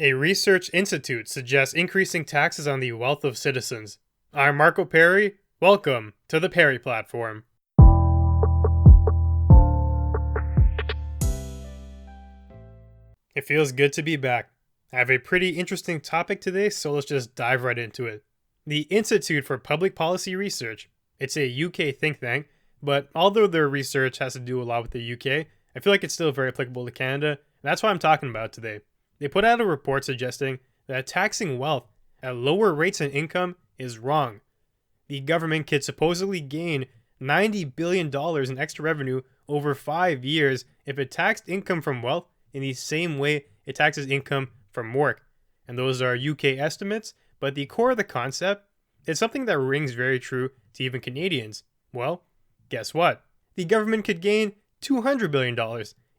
A research institute suggests increasing taxes on the wealth of citizens. I'm Marco Perri. Welcome to the Perri platform. It feels good to be back. I have a pretty interesting topic today, so let's just dive right into it. The Institute for Public Policy Research. It's a UK think tank, but although their research has to do a lot with the UK, I feel like it's still very applicable to Canada, and that's why I'm talking about it today. They put out a report suggesting that taxing wealth at lower rates than income is wrong. The government could supposedly gain $90 billion in extra revenue over 5 years if it taxed income from wealth in the same way it taxes income from work. And those are UK estimates, but the core of the concept is something that rings very true to even Canadians. Well, guess what? The government could gain $200 billion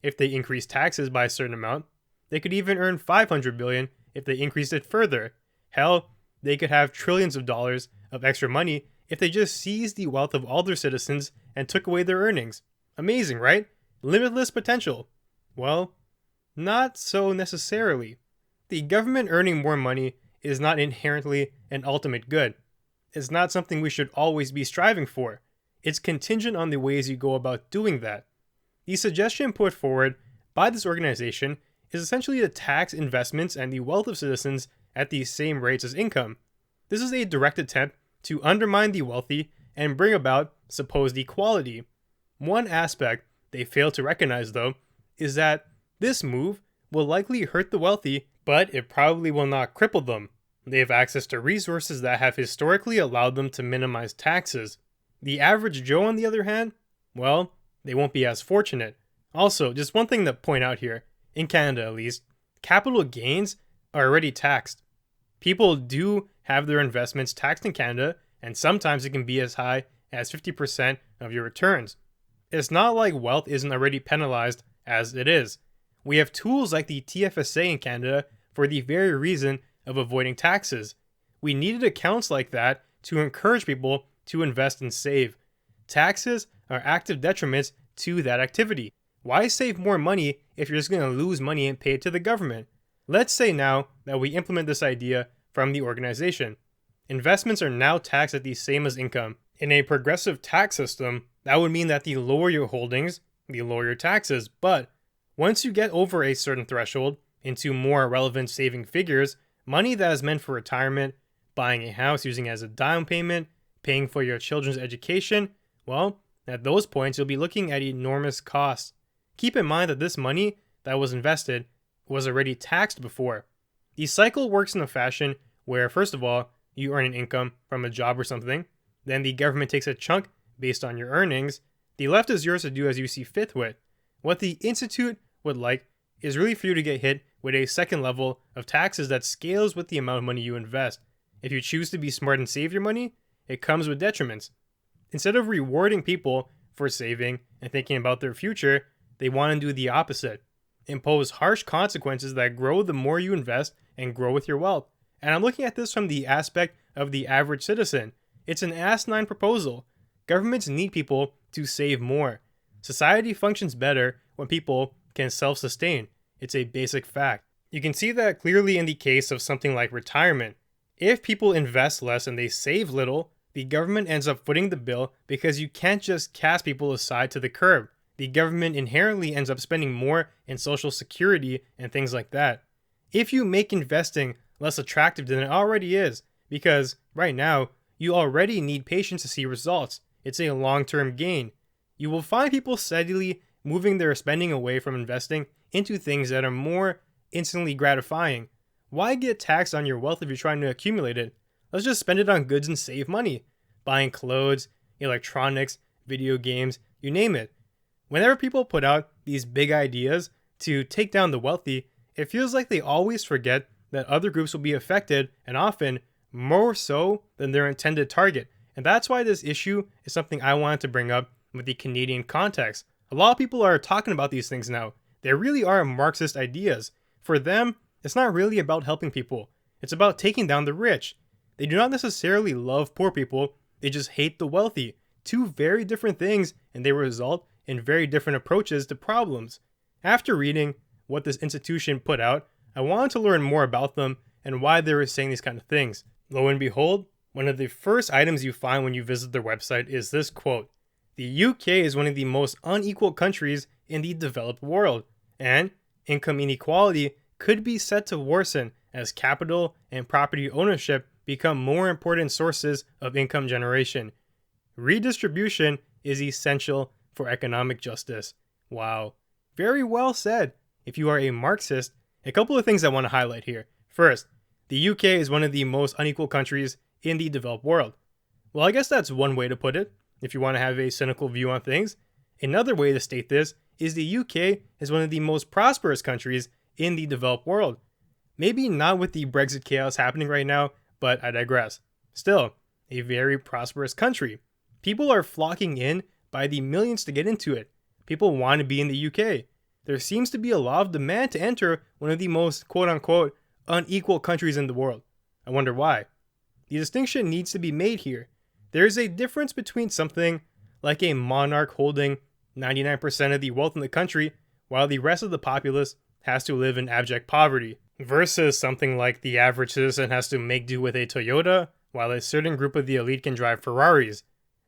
if they increase taxes by a certain amount. They could even earn $500 billion if they increased it further. Hell, they could have trillions of dollars of extra money if they just seized the wealth of all their citizens and took away their earnings. Amazing, right? Limitless potential. Well, not so necessarily. The government earning more money is not inherently an ultimate good. It's not something we should always be striving for. It's contingent on the ways you go about doing that. The suggestion put forward by this organization is essentially to tax investments and the wealth of citizens at the same rates as income. This is a direct attempt to undermine the wealthy and bring about supposed equality. One aspect they fail to recognize, though, is that this move will likely hurt the wealthy, but it probably will not cripple them. They have access to resources that have historically allowed them to minimize taxes. The average Joe, on the other hand, well, they won't be as fortunate. Also, just one thing to point out here, in Canada at least, capital gains are already taxed. People do have their investments taxed in Canada, and sometimes it can be as high as 50% of your returns. It's not like wealth isn't already penalized as it is. We have tools like the TFSA in Canada for the very reason of avoiding taxes. We needed accounts like that to encourage people to invest and save. Taxes are active detriments to that activity. Why save more money if you're just going to lose money and pay it to the government? Let's say now that we implement this idea from the organization. Investments are now taxed at the same as income. In a progressive tax system, that would mean that the lower your holdings, the lower your taxes. But once you get over a certain threshold into more relevant saving figures, money that is meant for retirement, buying a house using as a down payment, paying for your children's education, well, at those points you'll be looking at enormous costs. Keep in mind that this money that was invested was already taxed before. The cycle works in a fashion where, first of all, you earn an income from a job or something, then the government takes a chunk based on your earnings. The left is yours to do as you see fit with. What the Institute would like is really for you to get hit with a second level of taxes that scales with the amount of money you invest. If you choose to be smart and save your money, it comes with detriments. Instead of rewarding people for saving and thinking about their future, they want to do the opposite. Impose harsh consequences that grow the more you invest and grow with your wealth. And I'm looking at this from the aspect of the average citizen. It's an asinine proposal. Governments need people to save more. Society functions better when people can self-sustain. It's a basic fact. You can see that clearly in the case of something like retirement. If people invest less and they save little, the government ends up footing the bill because you can't just cast people aside to the curb. The government inherently ends up spending more in social security and things like that. If you make investing less attractive than it already is, because right now, you already need patience to see results. It's a long-term gain. You will find people steadily moving their spending away from investing into things that are more instantly gratifying. Why get taxed on your wealth if you're trying to accumulate it? Let's just spend it on goods and save money. Buying clothes, electronics, video games, you name it. Whenever people put out these big ideas to take down the wealthy, it feels like they always forget that other groups will be affected, and often more so than their intended target. And that's why this issue is something I wanted to bring up with the Canadian context. A lot of people are talking about these things now. They really are Marxist ideas. For them, it's not really about helping people. It's about taking down the rich. They do not necessarily love poor people, they just hate the wealthy. Two very different things, and they result in very different approaches to problems. After reading what this institution put out, I wanted to learn more about them and why they were saying these kind of things. Lo and behold, one of the first items you find when you visit their website is this quote: "The UK is one of the most unequal countries in the developed world, and income inequality could be set to worsen as capital and property ownership become more important sources of income generation. Redistribution is essential for economic justice." Wow. Very well said. If you are a Marxist, a couple of things I want to highlight here. First, the UK is one of the most unequal countries in the developed world. Well, I guess that's one way to put it, if you want to have a cynical view on things. Another way to state this is the UK is one of the most prosperous countries in the developed world. Maybe not with the Brexit chaos happening right now, but I digress. Still, a very prosperous country. People are flocking in by the millions to get into it. People want to be in the UK. There seems to be a lot of demand to enter one of the most quote-unquote unequal countries in the world. I wonder why. The distinction needs to be made here. There is a difference between something like a monarch holding 99% of the wealth in the country while the rest of the populace has to live in abject poverty, versus something like the average citizen has to make do with a Toyota while a certain group of the elite can drive Ferraris.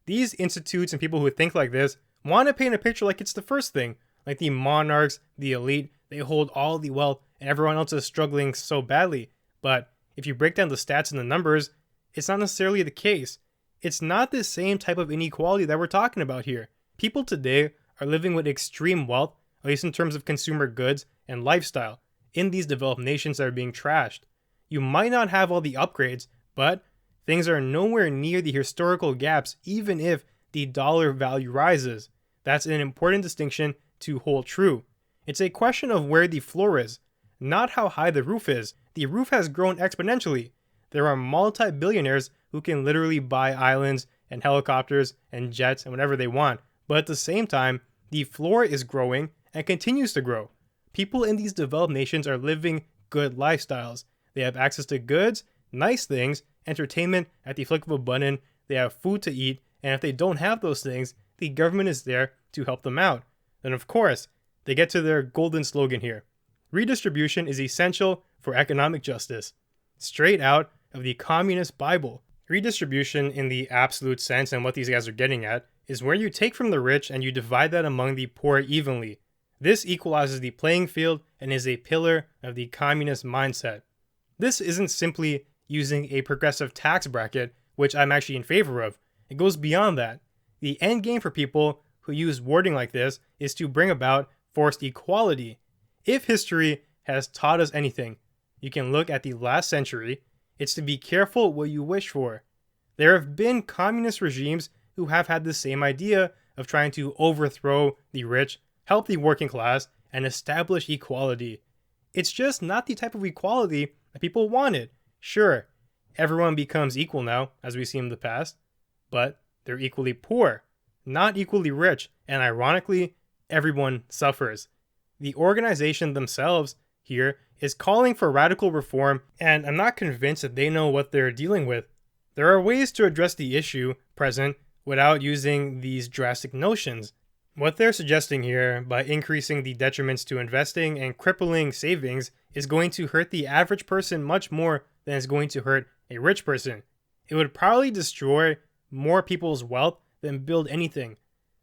These institutes and people who think like this want to paint a picture like it's the first thing, like the monarchs, the elite, they hold all the wealth and everyone else is struggling so badly. But if you break down the stats and the numbers, it's not necessarily the case. It's not the same type of inequality that we're talking about here. People today are living with extreme wealth, at least in terms of consumer goods and lifestyle, in these developed nations that are being trashed. You might not have all the upgrades, but things are nowhere near the historical gaps even if the dollar value rises. That's an important distinction to hold true. It's a question of where the floor is, not how high the roof is. The roof has grown exponentially. There are multi-billionaires who can literally buy islands and helicopters and jets and whatever they want. But at the same time, the floor is growing and continues to grow. People in these developed nations are living good lifestyles. They have access to goods, nice things, entertainment at the flick of a button. They have food to eat, and if they don't have those things, the government is there to help them out. Then of course, they get to their golden slogan here. Redistribution is essential for economic justice. Straight out of the Communist Bible. Redistribution in the absolute sense, and what these guys are getting at, is where you take from the rich and you divide that among the poor evenly. This equalizes the playing field and is a pillar of the communist mindset. This isn't simply using a progressive tax bracket, which I'm actually in favor of. It goes beyond that. The end game for people who use wording like this is to bring about forced equality. If history has taught us anything, you can look at the last century. It's to be careful what you wish for. There have been communist regimes who have had the same idea of trying to overthrow the rich, help the working class, and establish equality. It's just not the type of equality that people wanted. Sure, everyone becomes equal now, as we've seen in the past, but they're equally poor, not equally rich, and ironically, everyone suffers. The organization themselves here is calling for radical reform, and I'm not convinced that they know what they're dealing with. There are ways to address the issue present without using these drastic notions. What they're suggesting here, by increasing the detriments to investing and crippling savings, is going to hurt the average person much more than it's going to hurt a rich person. It would probably destroy more people's wealth than build anything.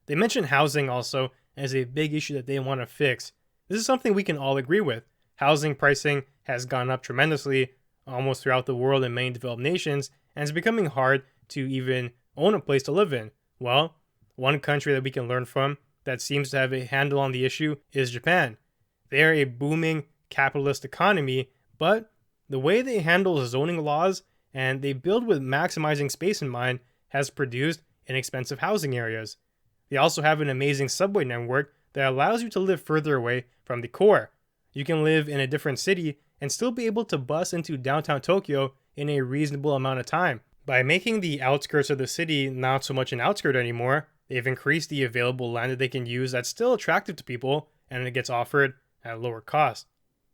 They mention housing also as a big issue that they want to fix. This is something we can all agree with. Housing pricing has gone up tremendously almost throughout the world in many developed nations, and it's becoming hard to even own a place to live in. Well, one country that we can learn from that seems to have a handle on the issue is Japan. They are a booming capitalist economy, but the way they handle zoning laws and they build with maximizing space in mind has produced inexpensive housing areas. They also have an amazing subway network that allows you to live further away from the core. You can live in a different city and still be able to bus into downtown Tokyo in a reasonable amount of time. By making the outskirts of the city not so much an outskirt anymore, they've increased the available land that they can use that's still attractive to people, and it gets offered at a lower cost.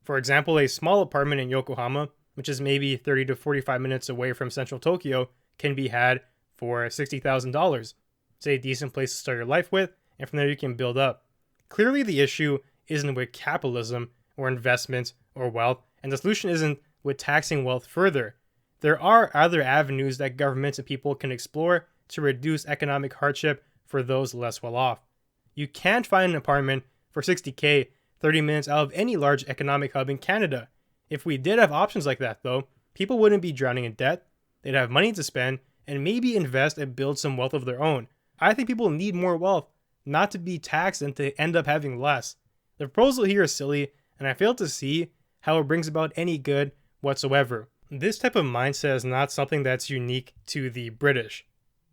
For example, a small apartment in Yokohama, which is maybe 30 to 45 minutes away from central Tokyo, can be had for $60,000. It's a decent place to start your life with, and from there you can build up. Clearly the issue isn't with capitalism or investments or wealth, And the solution isn't with taxing wealth further. There are other avenues that governments and people can explore to reduce economic hardship for those less well off. You can't find an apartment for $60K 30 minutes out of any large economic hub in Canada. If we did have options like that though, people wouldn't be drowning in debt, they'd have money to spend, and maybe invest and build some wealth of their own. I think people need more wealth, not to be taxed and to end up having less. The proposal here is silly, and I fail to see how it brings about any good whatsoever. This type of mindset is not something that's unique to the British.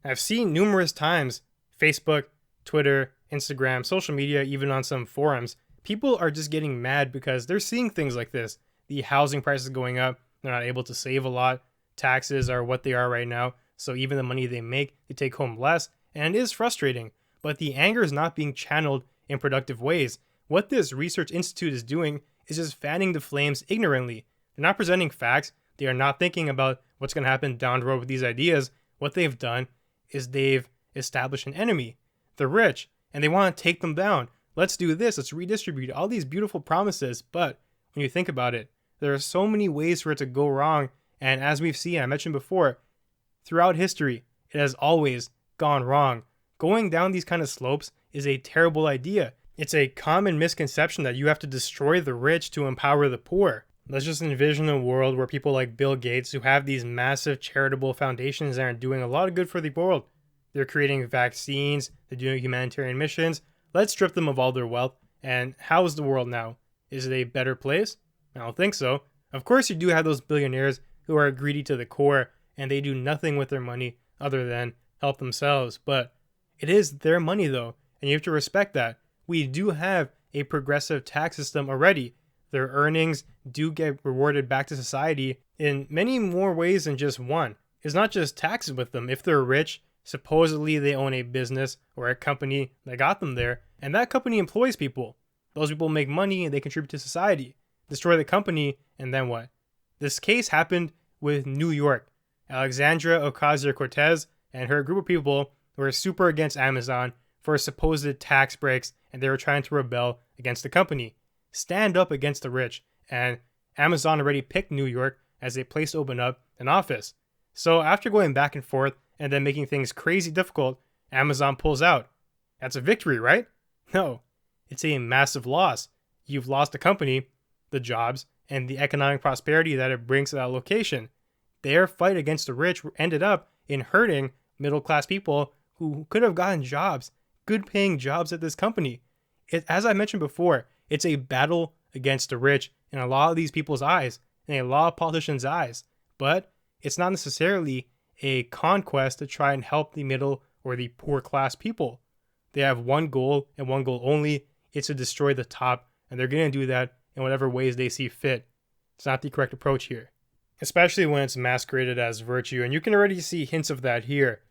I've seen numerous times, Facebook, Twitter, Instagram, social media, even on some forums, people are just getting mad because they're seeing things like this. The housing prices going up, they're not able to save a lot, taxes are what they are right now, so even the money they make, they take home less, and it is frustrating. But the anger is not being channeled in productive ways. What this research institute is doing is just fanning the flames ignorantly. They're not presenting facts. They are not thinking about what's going to happen down the road with these ideas. What they've done is they've established an enemy, the rich, and they want to take them down. Let's do this. Let's redistribute all these beautiful promises. But when you think about it, there are so many ways for it to go wrong. And as we've seen, I mentioned before, throughout history, it has always gone wrong. Going down these kind of slopes is a terrible idea. It's a common misconception that you have to destroy the rich to empower the poor. Let's just envision a world where people like Bill Gates, who have these massive charitable foundations that are doing a lot of good for the world. They're creating vaccines, they're doing humanitarian missions. Let's strip them of all their wealth. And how is the world now? Is it a better place? I don't think so. Of course you do have those billionaires who are greedy to the core and they do nothing with their money other than help themselves. But it is their money though, and you have to respect that. We do have a progressive tax system already. Their earnings do get rewarded back to society in many more ways than just one. It's not just taxes with them. If they're rich, supposedly they own a business or a company that got them there, and that company employs people. Those people make money and they contribute to society. Destroy the company, and then what? This case happened with New York. Alexandria Ocasio-Cortez and her group of people were super against Amazon for supposed tax breaks, and they were trying to rebel against the company. Stand up against the rich, and Amazon already picked New York as a place to open up an office. So after going back and forth and then making things crazy difficult, Amazon pulls out. That's a victory, right? No, it's a massive loss. You've lost the company, the jobs, and the economic prosperity that it brings to that location. Their fight against the rich ended up in hurting middle-class people who could have gotten jobs, good-paying jobs at this company. As I mentioned before, it's a battle against the rich in a lot of these people's eyes, in a lot of politicians' eyes. But it's not necessarily a conquest to try and help the middle or the poor class people. They have one goal and one goal only. It's to destroy the top, and they're going to do that in whatever ways they see fit. It's not the correct approach here, especially when it's masqueraded as virtue, and you can already see hints of that here.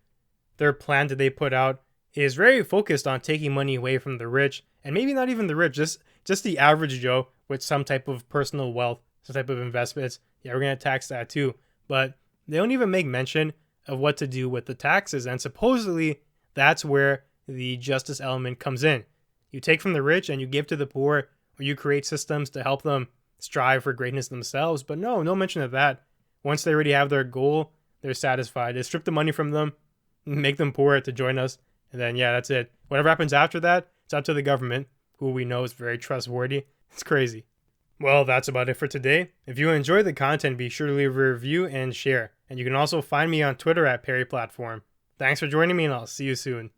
Their plan that they put out is very focused on taking money away from the rich, and maybe not even the rich, just the average Joe with some type of personal wealth, some type of investments. Yeah, we're going to tax that too. But they don't even make mention of what to do with the taxes, and supposedly that's where the justice element comes in. You take from the rich and you give to the poor, or you create systems to help them strive for greatness themselves. But no mention of that. Once they already have their goal, they're satisfied. They strip the money from them, make them poor to join us, and then yeah, that's it. Whatever happens after that, it's up to the government, who we know is very trustworthy. It's crazy. Well, that's about it for today. If you enjoyed the content, be sure to leave a review and share. And you can also find me on Twitter at Perri Platform. Thanks for joining me, and I'll see you soon.